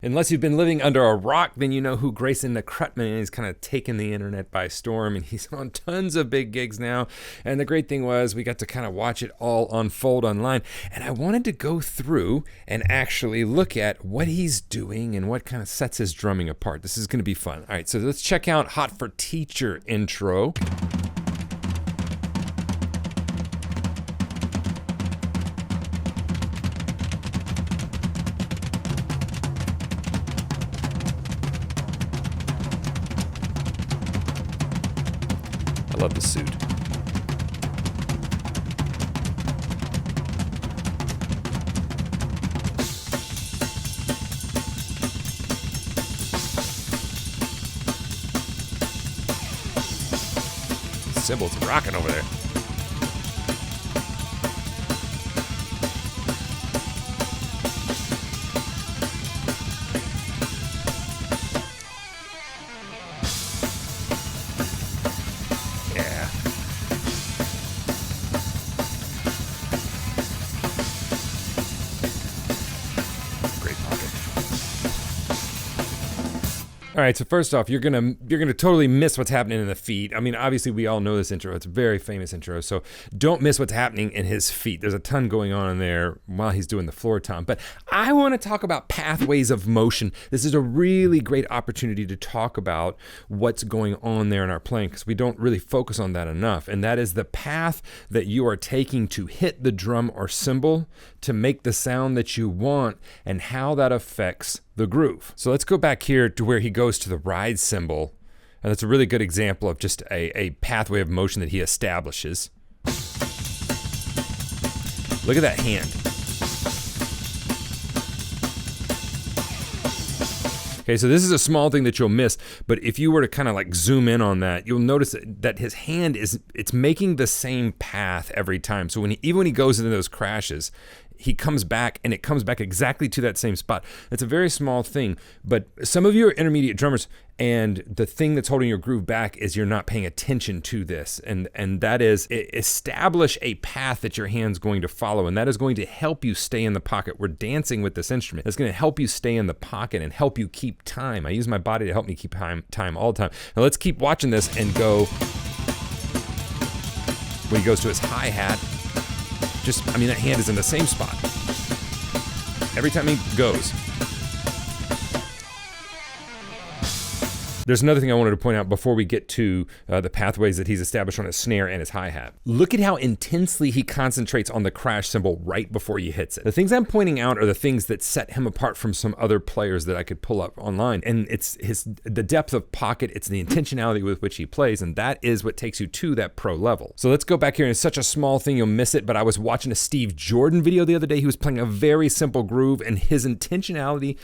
Unless you've been living under a rock, then you know who Greyson Nekrutman is. He's kind of taken the internet by storm, and he's on tons of big gigs now. And the great thing was we got to kind of watch it all unfold online. And I wanted to go through and actually look at what he's doing and what kind of sets his drumming apart. This is going to be fun. All right, so let's check out Hot for Teacher intro. I love the suit. Cymbals rocking over there. All right, so first off, you're gonna totally miss what's happening in the feet. I mean, obviously we all know this intro. It's a very famous intro, so don't miss what's happening in his feet. There's a ton going on in there while he's doing the floor tom. But I want to talk about pathways of motion. This is a really great opportunity to talk about what's going on there in our playing, because we don't really focus on that enough. And that is the path that you are taking to hit the drum or cymbal to make the sound that you want, and how that affects the groove. So let's go back here to where he goes to the ride cymbal, and that's a really good example of just a pathway of motion that he establishes. Look at that hand. Okay, so this is a small thing that you'll miss, but if you were to kind of like zoom in on that, you'll notice that his hand it's making the same path every time. So even when he goes into those crashes, he comes back, and it comes back exactly to that same spot. It's a very small thing, but some of you are intermediate drummers, and the thing that's holding your groove back is you're not paying attention to this, and that is establish a path that your hand's going to follow, and that is going to help you stay in the pocket. We're dancing with this instrument. It's going to help you stay in the pocket and help you keep time. I use my body to help me keep time all the time. Now let's keep watching this and go. When he goes to his hi-hat, that hand is in the same spot every time he goes. There's another thing I wanted to point out before we get to the pathways that he's established on his snare and his hi-hat. Look at how intensely he concentrates on the crash cymbal right before he hits it. The things I'm pointing out are the things that set him apart from some other players that I could pull up online. And it's the depth of pocket, it's the intentionality with which he plays, and that is what takes you to that pro level. So let's go back here, and it's such a small thing you'll miss it, but I was watching a Steve Jordan video the other day. He was playing a very simple groove, and his intentionality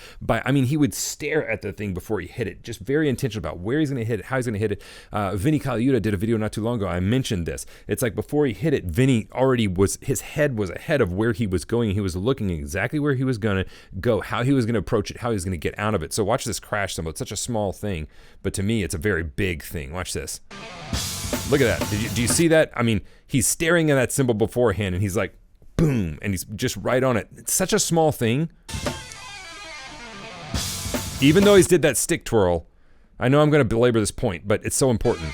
he would stare at the thing before he hit it, just very intentional about where he's going to hit it, how he's going to hit it. Vinny Colaiuta did a video not too long ago. I mentioned this. It's like before he hit it, Vinny his head was ahead of where he was going. He was looking exactly where he was going to go, how he was going to approach it, how he was going to get out of it. So watch this crash cymbal. It's such a small thing, but to me, it's a very big thing. Watch this. Look at that. Do you see that? I mean, he's staring at that cymbal beforehand, and he's like, boom, and he's just right on it. It's such a small thing. Even though he's did that stick twirl, I know I'm going to belabor this point, but it's so important.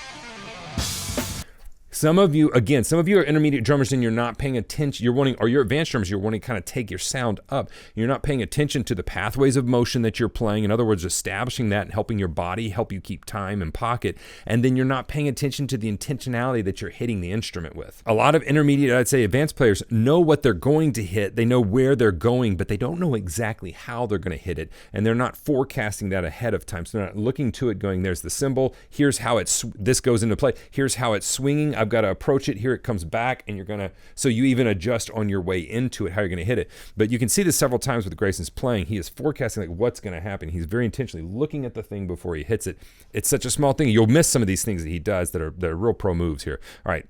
Some of you are intermediate drummers, and you're not paying attention. You're advanced drummers, you're wanting to kind of take your sound up. You're not paying attention to the pathways of motion that you're playing. In other words, establishing that and helping your body help you keep time and pocket. And then you're not paying attention to the intentionality that you're hitting the instrument with. A lot of intermediate, I'd say advanced players know what they're going to hit. They know where they're going, but they don't know exactly how they're going to hit it. And they're not forecasting that ahead of time. So they're not looking to it going, there's the cymbal. Here's how this goes into play. Here's how it's swinging. I've got to approach it. Here it comes back, and so you even adjust on your way into it, how you're going to hit it. But you can see this several times with Greyson's playing. He is forecasting like what's going to happen. He's very intentionally looking at the thing before he hits it. It's such a small thing. You'll miss some of these things that he does that are real pro moves here. All right,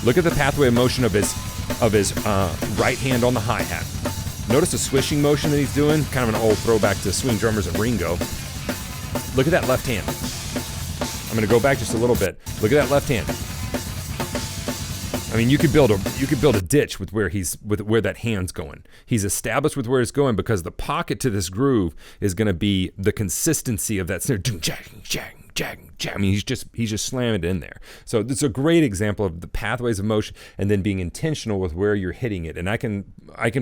look at the pathway of motion of his right hand on the hi-hat. Notice the swishing motion that he's doing, kind of an old throwback to swing drummers and Ringo. Look at that left hand. I'm going to go back just a little bit. Look at that left hand. I mean, you could build a ditch with where that hand's going. He's established with where it's going because the pocket to this groove is going to be the consistency of that snare. I mean, he's just slamming it in there. So it's a great example of the pathways of motion and then being intentional with where you're hitting it. And I can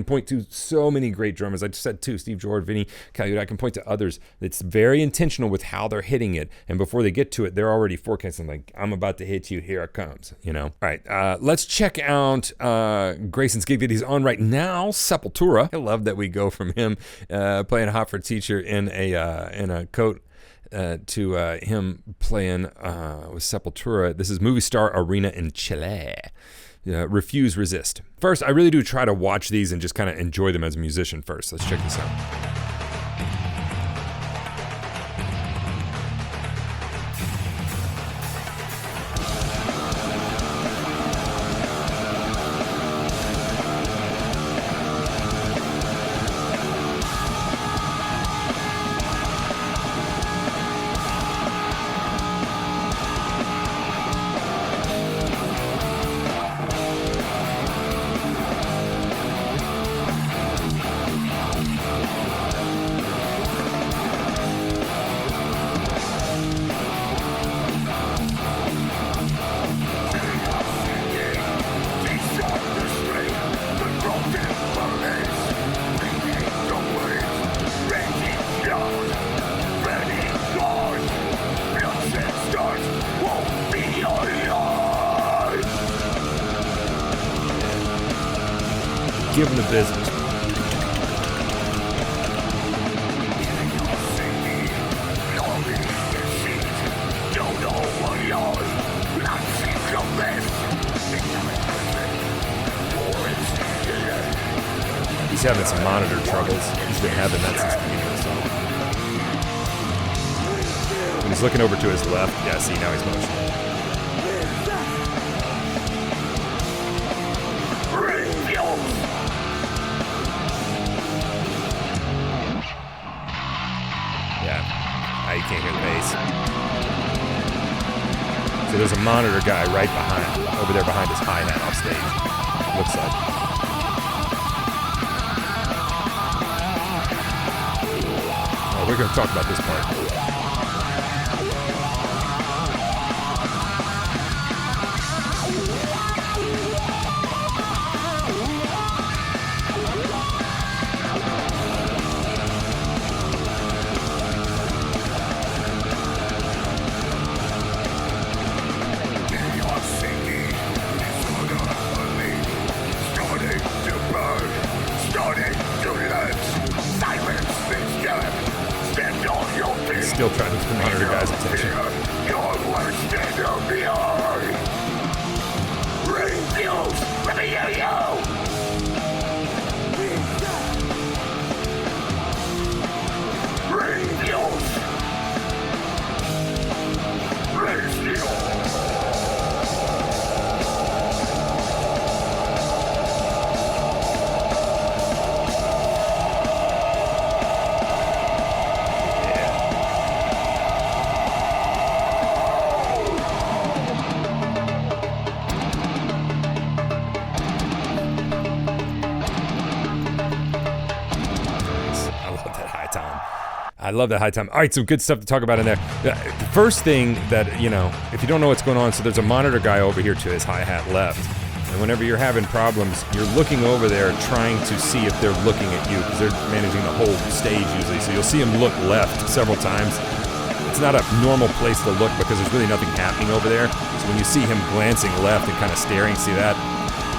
point to so many great drummers. I just said two, Steve Jordan, Vinny Colaiuta. I can point to others. It's very intentional with how they're hitting it. And before they get to it, they're already forecasting, like, I'm about to hit you. Here it comes, you know? All right, let's check out Greyson's gig that he's on right now, Sepultura. I love that we go from him playing Hot for Teacher in a coat to him playing with Sepultura. This is Movie Star Arena in Chile. Refuse, Resist. First, I really do try to watch these and just kind of enjoy them as a musician first. Let's check this out. Give him the business. He's having some monitor troubles. He's been having that since the beginning of the song. When he's looking over to his left, yeah, see, now he's motioning. You can't hear the bass. So there's a monitor guy right over there behind his hi-hat off stage. Looks like. Oh, we're going to talk about this part. Still trying to get the monitor guy's attention. Let me hear you. I love that high time. All right, some good stuff to talk about in there. The first thing that, you know, if you don't know what's going on, so there's a monitor guy over here to his hi-hat left. And whenever you're having problems, you're looking over there trying to see if they're looking at you because they're managing the whole stage usually. So you'll see him look left several times. It's not a normal place to look because there's really nothing happening over there. So when you see him glancing left and kind of staring, see that?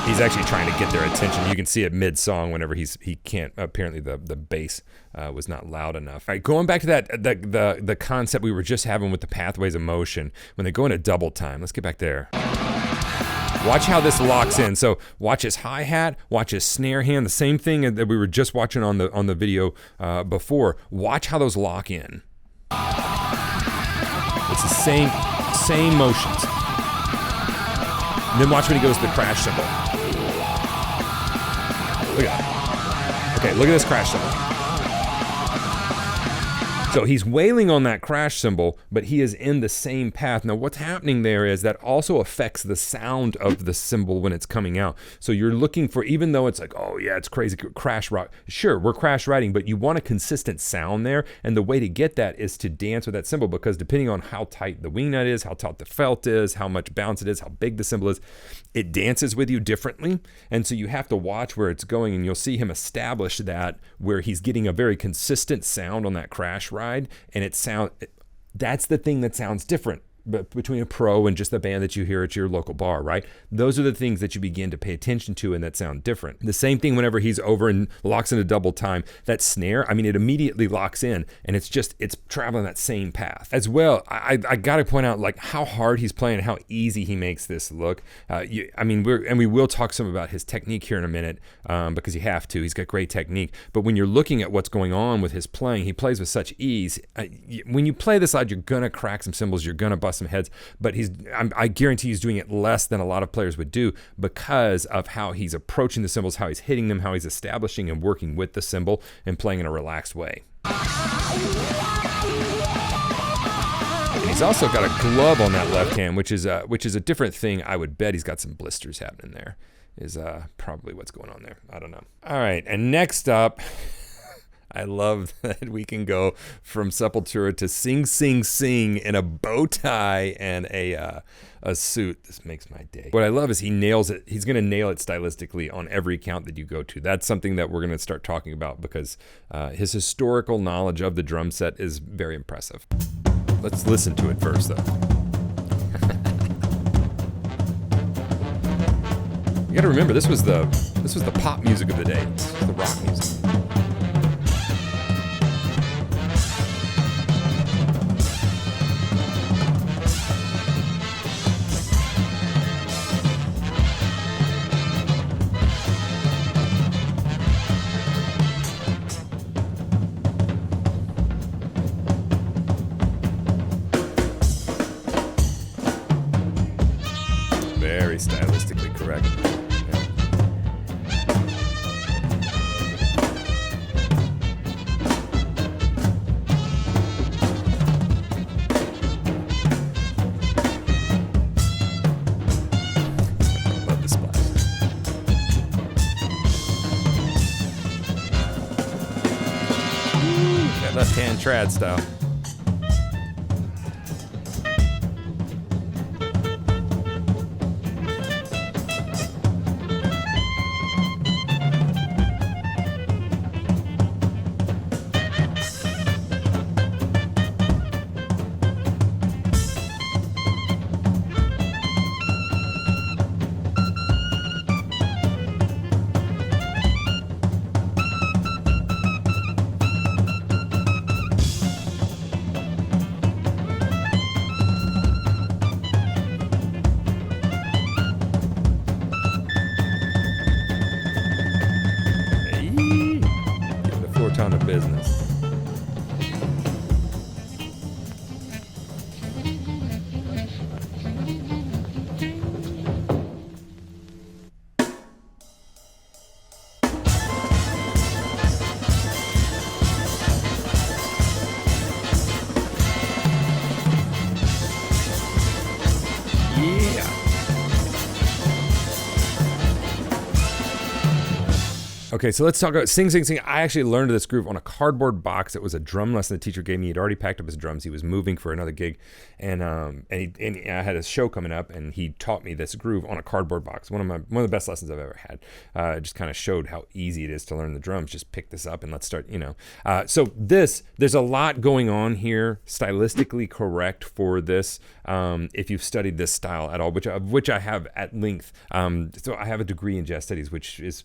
He's actually trying to get their attention. You can see it mid-song whenever he can't. Apparently the bass was not loud enough. All right, going back to the concept we were just having with the pathways of motion when they go into double time. Let's get back there. Watch how this locks in. So watch his hi-hat, watch his snare hand. The same thing that we were just watching on the video before. Watch how those lock in. It's the same motions. And then watch when he goes to the crash cymbal. Look at that. Okay, look at this crash cymbal. So he's wailing on that crash cymbal, but he is in the same path. Now what's happening there is that also affects the sound of the cymbal when it's coming out. So you're looking for, even though it's like, oh yeah, it's crazy, crash rock. Sure, we're crash riding, but you want a consistent sound there. And the way to get that is to dance with that cymbal, because depending on how tight the wing nut is, how taut the felt is, how much bounce it is, how big the cymbal is, it dances with you differently. And so you have to watch where it's going, and you'll see him establish that where he's getting a very consistent sound on that crash ride. And that's the thing that sounds different between a pro and just the band that you hear at your local bar, right? Those are the things that you begin to pay attention to and that sound different. The same thing whenever he's over and locks into double time, that snare, I mean, it immediately locks in, and it's traveling that same path. As well, I got to point out like how hard he's playing and how easy he makes this look. We will talk some about his technique here in a minute, because you have to. He's got great technique. But when you're looking at what's going on with his playing, he plays with such ease. When you play this side, you're gonna crack some cymbals, you're gonna bust some heads, but I guarantee he's doing it less than a lot of players would do, because of how he's approaching the cymbals, how he's hitting them, how he's establishing and working with the cymbal and playing in a relaxed way. And he's also got a glove on that left hand, which is a different thing. I would bet he's got some blisters happening there, is probably what's going on there. I don't know. All right, and next up, I love that we can go from Sepultura to Sing Sing Sing in a bow tie and a suit. This makes my day. What I love is he nails it. He's going to nail it stylistically on every count that you go to. That's something that we're going to start talking about, because his historical knowledge of the drum set is very impressive. Let's listen to it first, though. You got to remember, this was the pop music of the day. This was the rock music. Very stylistically correct. Love the splash. That left hand trad style. Ton of business. Yeah. Okay, so let's talk about Sing Sing Sing. I actually learned this groove on a cardboard box. It was a drum lesson the teacher gave me. He'd already packed up his drums. He was moving for another gig, and I had a show coming up, and he taught me this groove on a cardboard box. One of the best lessons I've ever had. It just kind of showed how easy it is to learn the drums. Just pick this up and let's start. So there's a lot going on here, stylistically correct for this. If you've studied this style at all, which I have at length. So I have a degree in jazz studies, which is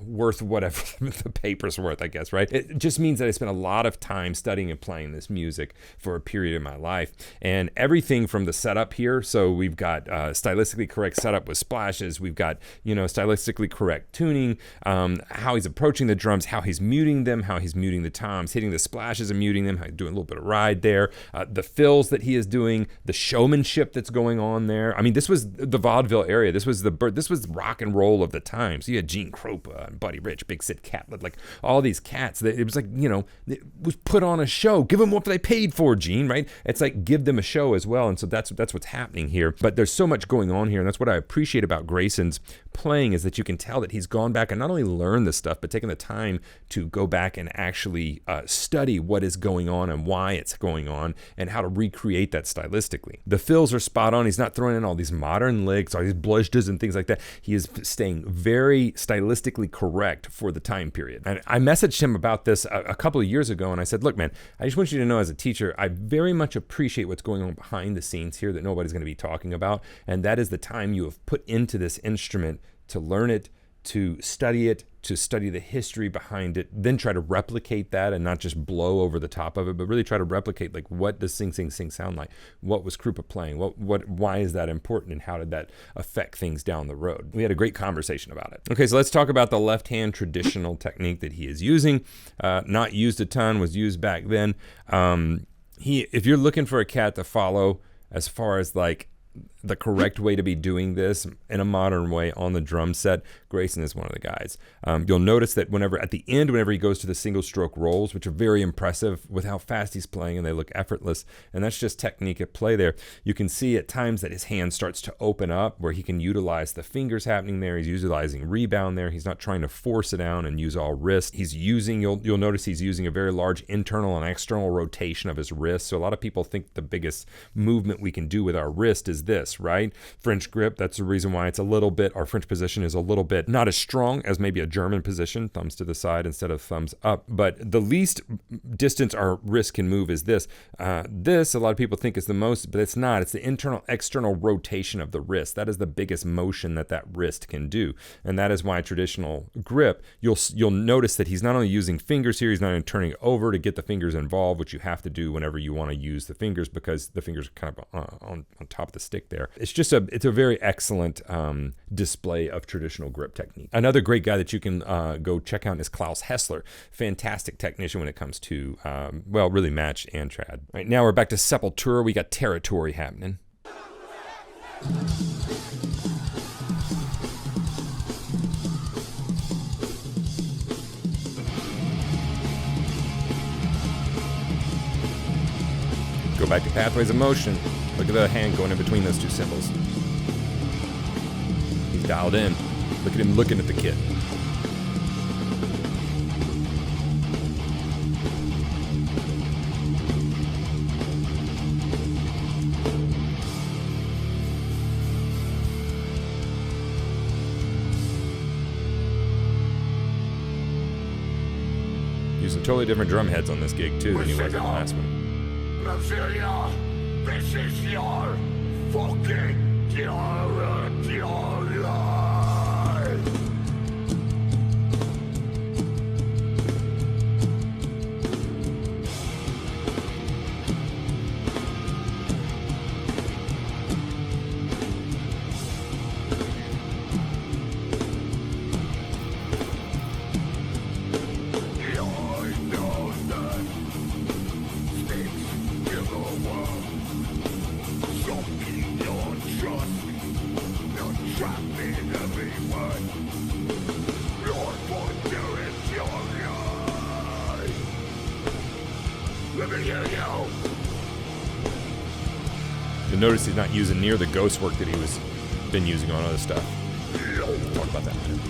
worth whatever the paper's worth, I guess, right? It just means that I spent a lot of time studying and playing this music for a period of my life. And everything from the setup here, so we've got stylistically correct setup with splashes, we've got, stylistically correct tuning, how he's approaching the drums, how he's muting them, how he's muting the toms, hitting the splashes and muting them, doing a little bit of ride there, the fills that he is doing, the showmanship that's going on there. I mean, this was the vaudeville area. This was rock and roll of the time. So you had Gene Krupa Buddy Rich, Big Sid Cat, like all these cats. It was like, it was put on a show. Give them what they paid for, Gene, right? It's like give them a show as well. And so that's what's happening here. But there's so much going on here, and that's what I appreciate about Greyson's playing, is that you can tell that he's gone back and not only learned this stuff, but taken the time to go back and actually study what is going on and why it's going on and how to recreate that stylistically. The fills are spot on. He's not throwing in all these modern licks, all these blushes and things like that. He is staying very stylistically correct for the time period. And I messaged him about this a couple of years ago, and I said, look, man, I just want you to know as a teacher, I very much appreciate what's going on behind the scenes here that nobody's going to be talking about, and that is the time you have put into this instrument to learn it, to study it, to study the history behind it, then try to replicate that and not just blow over the top of it, but really try to replicate, like, what does Sing Sing Sing sound like? What was Krupa playing? Why is that important, and how did that affect things down the road? We had a great conversation about it. Okay, so let's talk about the left-hand traditional technique that he is using. Not used a ton, was used back then. If you're looking for a cat to follow as far as like the correct way to be doing this in a modern way on the drum set, Greyson is one of the guys. You'll notice that whenever he goes to the single stroke rolls, which are very impressive with how fast he's playing, and they look effortless, and that's just technique at play there. You can see at times that his hand starts to open up where he can utilize the fingers happening there. He's utilizing rebound there. He's not trying to force it down and use all wrist. You'll notice he's using a very large internal and external rotation of his wrist. So a lot of people think the biggest movement we can do with our wrist is this, right? French grip. That's the reason why it's a little bit, our French position is a little bit not as strong as maybe a German position, thumbs to the side instead of thumbs up. But the least distance our wrist can move is this. This, a lot of people think is the most, but it's not. It's the internal, external rotation of the wrist. That is the biggest motion that wrist can do. And that is why traditional grip, you'll notice that he's not only using fingers here, he's not only turning over to get the fingers involved, which you have to do whenever you want to use the fingers, because the fingers are kind of on top of the stick there. It's a very excellent display of traditional grip technique. Another great guy that you can go check out is Klaus Hessler. Fantastic technician when it comes to, really match and trad. All right, now we're back to Sepultura. We got Territory happening. Go back to Pathways of Motion. Look at the hand going in between those two cymbals. He's dialed in. Look at him looking at the kit. Using totally different drum heads on this gig too than he was on the last one. This is your fucking territory. You'll notice he's not using near the ghost work that he was been using on other stuff. We'll talk about that in a minute.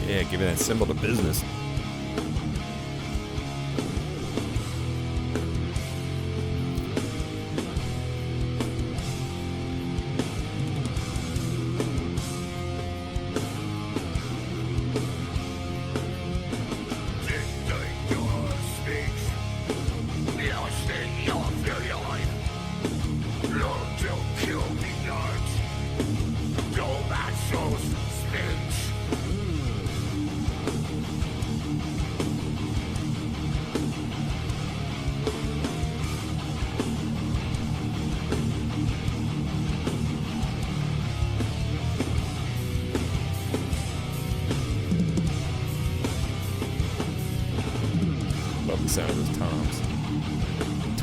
Yeah, giving that symbol to business.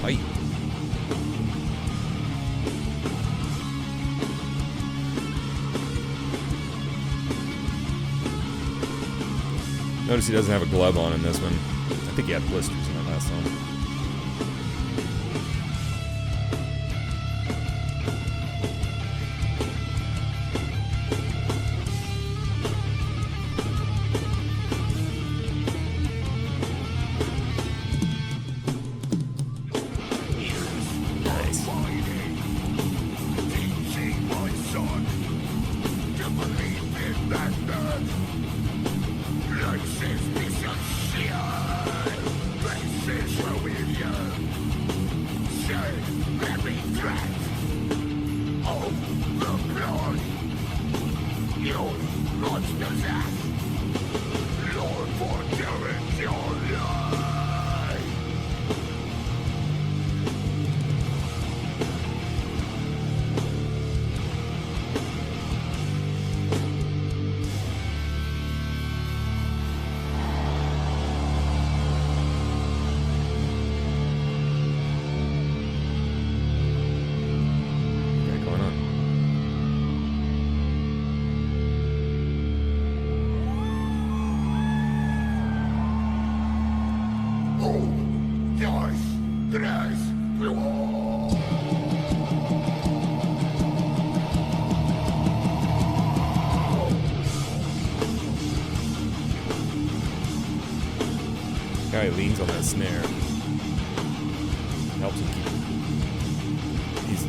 tight. Notice he doesn't have a glove on in this one. I think he had blisters in that last song. Guy leans on that snare. Helps him keep.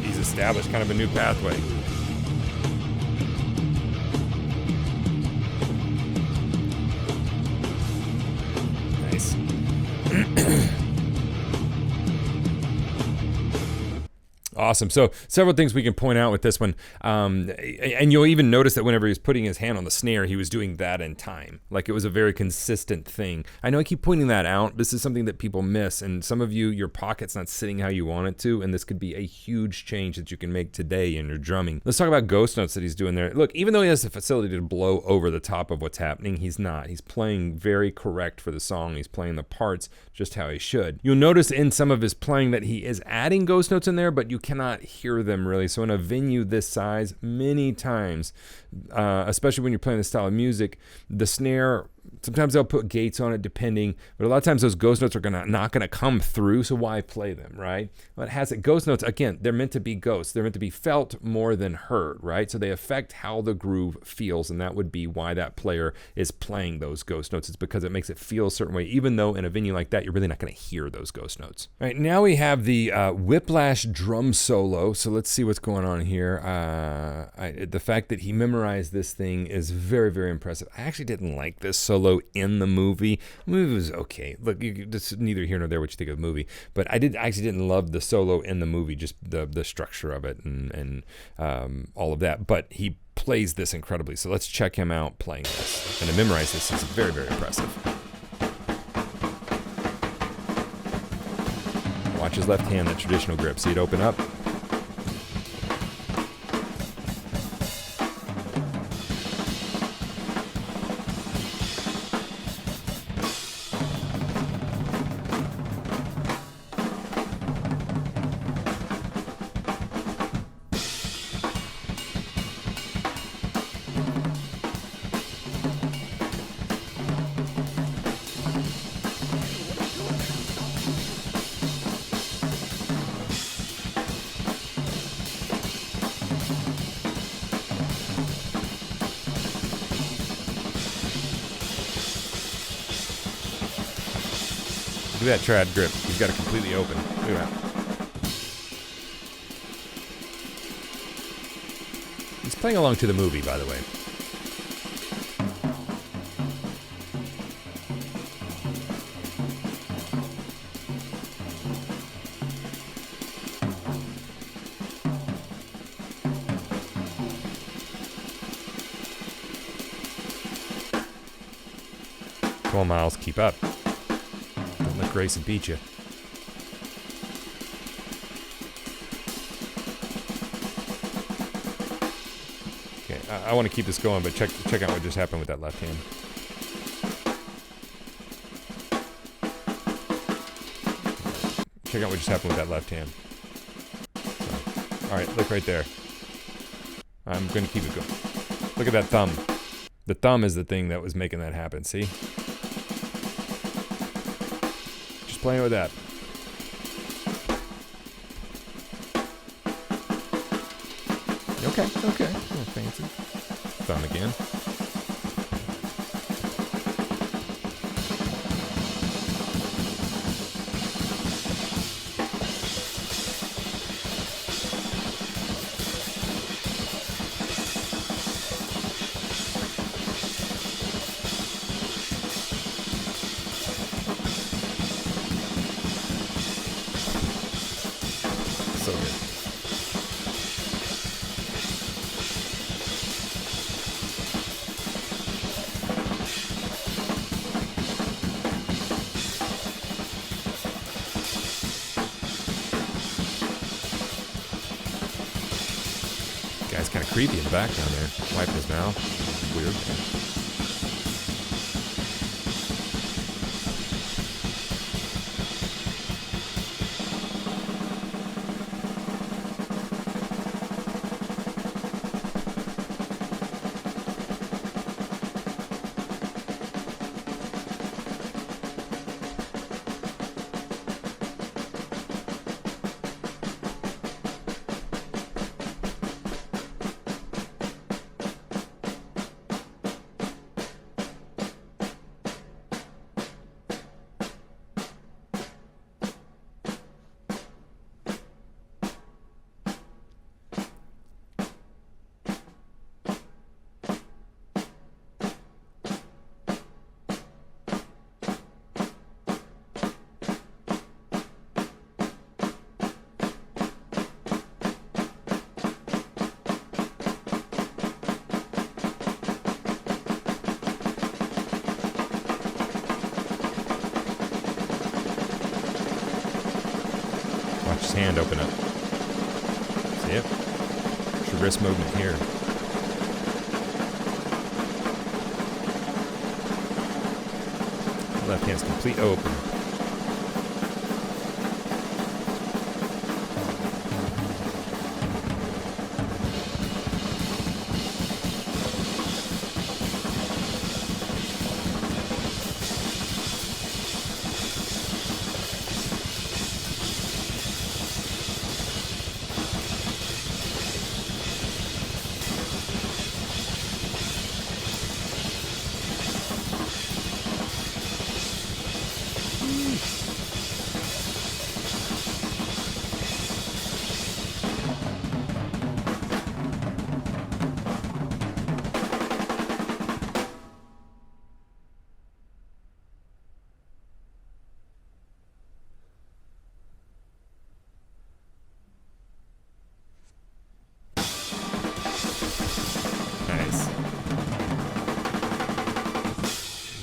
He's established kind of a new pathway. Nice. Awesome. So several things we can point out with this one. And you'll even notice that whenever he was putting his hand on the snare, he was doing that in time. Like it was a very consistent thing. I know I keep pointing that out. This is something that people miss. And some of you, your pocket's not sitting how you want it to. And this could be a huge change that you can make today in your drumming. Let's talk about ghost notes that he's doing there. Look, even though he has the facility to blow over the top of what's happening, he's not. He's playing very correct for the song. He's playing the parts just how he should. You'll notice in some of his playing that he is adding ghost notes in there, but you cannot hear them really. So in a venue this size, many times, especially when you're playing this style of music, the snare, sometimes they'll put gates on it depending, but a lot of times those ghost notes are not gonna come through, so why play them, right? But it has it. Ghost notes, again, they're meant to be ghosts. They're meant to be felt more than heard, right? So they affect how the groove feels, and that would be why that player is playing those ghost notes. It's because it makes it feel a certain way, even though in a venue like that, you're really not gonna hear those ghost notes. All right, now we have the Whiplash drum solo. So let's see what's going on here. The fact that he memorized this thing is very, very impressive. I actually didn't like this solo in the movie. The movie was okay. Look, this is neither here nor there what you think of the movie, but I actually didn't love the solo in the movie, just the structure of it and all of that. But he plays this incredibly. So let's check him out playing this. And to memorize this is very, very impressive. Watch his left hand, that traditional grip. See it open up? Look at that trad grip. He's got it completely open. Look at that. He's playing along to the movie, by the way. Come on, Miles, keep up. Don't let Greyson beat you. Okay, I want to keep this going, but check out what just happened with that left hand. check out what just happened with that left hand. All right, look right there. I'm going to keep it going. Look at that thumb. The thumb is the thing that was making that happen, see? Just playing with that. Okay. Oh, fancy. Thumb again. So good. Guy's kind of creepy in the background there. Wiping his mouth. Weird. Watch his hand open up. See it? It's your wrist movement here. Left hand's complete open.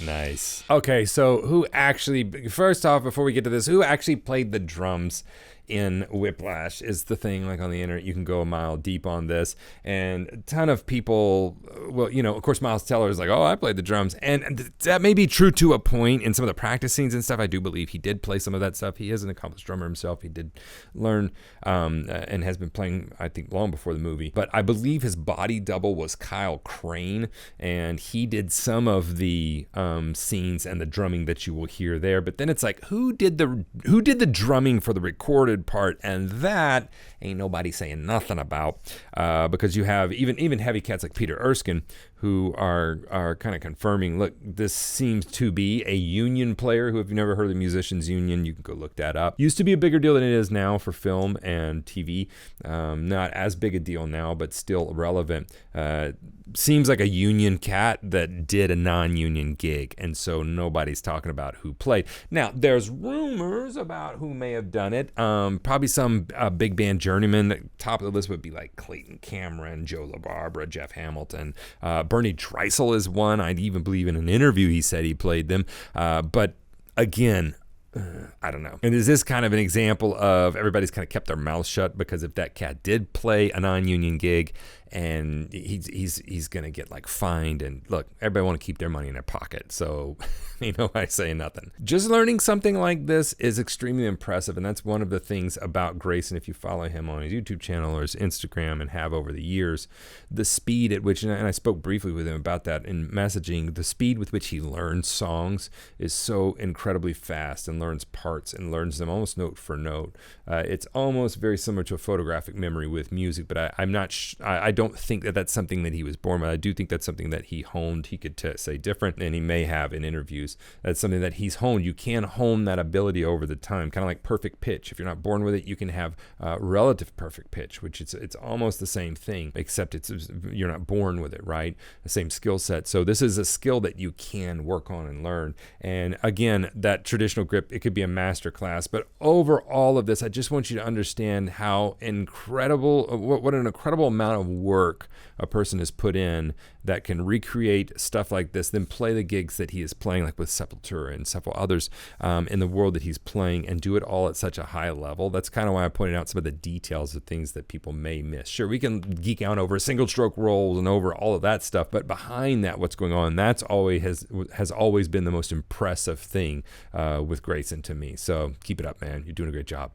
Nice. Okay, so who actually, first off, before we get to this, who actually played the drums in Whiplash is the thing. Like on the internet, you can go a mile deep on this, and a ton of people, well, you know, of course, Miles Teller is like, oh, I played the drums, and that may be true to a point in some of the practice scenes and stuff. I do believe he did play some of that stuff. He is an accomplished drummer himself. He did learn and has been playing, I think, long before the movie. But I believe his body double was Kyle Crane, and he did some of the scenes and the drumming that you will hear there. But then it's like, who did the drumming for the recorded part? And that ain't nobody saying nothing about, because you have even heavy cats like Peter Erskine who are kind of confirming, look, this seems to be a union player who, if you've never heard of the Musicians Union, you can go look that up. Used to be a bigger deal than it is now for film and TV. Not as big a deal now, but still relevant. Seems like a union cat that did a non-union gig, and so nobody's talking about who played. Now, there's rumors about who may have done it. Probably some big band journeyman. The top of the list would be like Clayton Cameron, Joe LaBarbera, Jeff Hamilton. Bernie Dreisel is one. I'd even believe in an interview he said he played them. But again, I don't know. And is this kind of an example of everybody's kind of kept their mouth shut? Because if that cat did play a non-union gig and he's gonna get like fined. And look, everybody want to keep their money in their pocket, so I say nothing. Just learning something like this is extremely impressive, and that's one of the things about Greyson. If you follow him on his YouTube channel or his Instagram and have over the years, the speed at which, and I spoke briefly with him about that in messaging, the speed with which he learns songs is so incredibly fast, and learns parts and learns them almost note for note. It's almost very similar to a photographic memory with music, but I don't think that that's something that he was born with. I do think that's something that he honed. He could say different, and he may have in interviews. That's something that he's honed. You can hone that ability over the time, kind of like perfect pitch. If you're not born with it, you can have relative perfect pitch, which it's almost the same thing, except you're not born with it, right? The same skill set. So this is a skill that you can work on and learn. And again, that traditional grip, it could be a master class, but over all of this, I just want you to understand how incredible, what an incredible amount of work a person has put in that can recreate stuff like this, then play the gigs that he is playing, like with Sepultura and several others in the world that he's playing, and do it all at such a high level. That's kind of why I pointed out some of the details of things that people may miss. Sure, we can geek out over single stroke rolls and over all of that stuff, but behind that, what's going on, that's always has always been the most impressive thing with Greyson to me. So keep it up, man. You're doing a great job.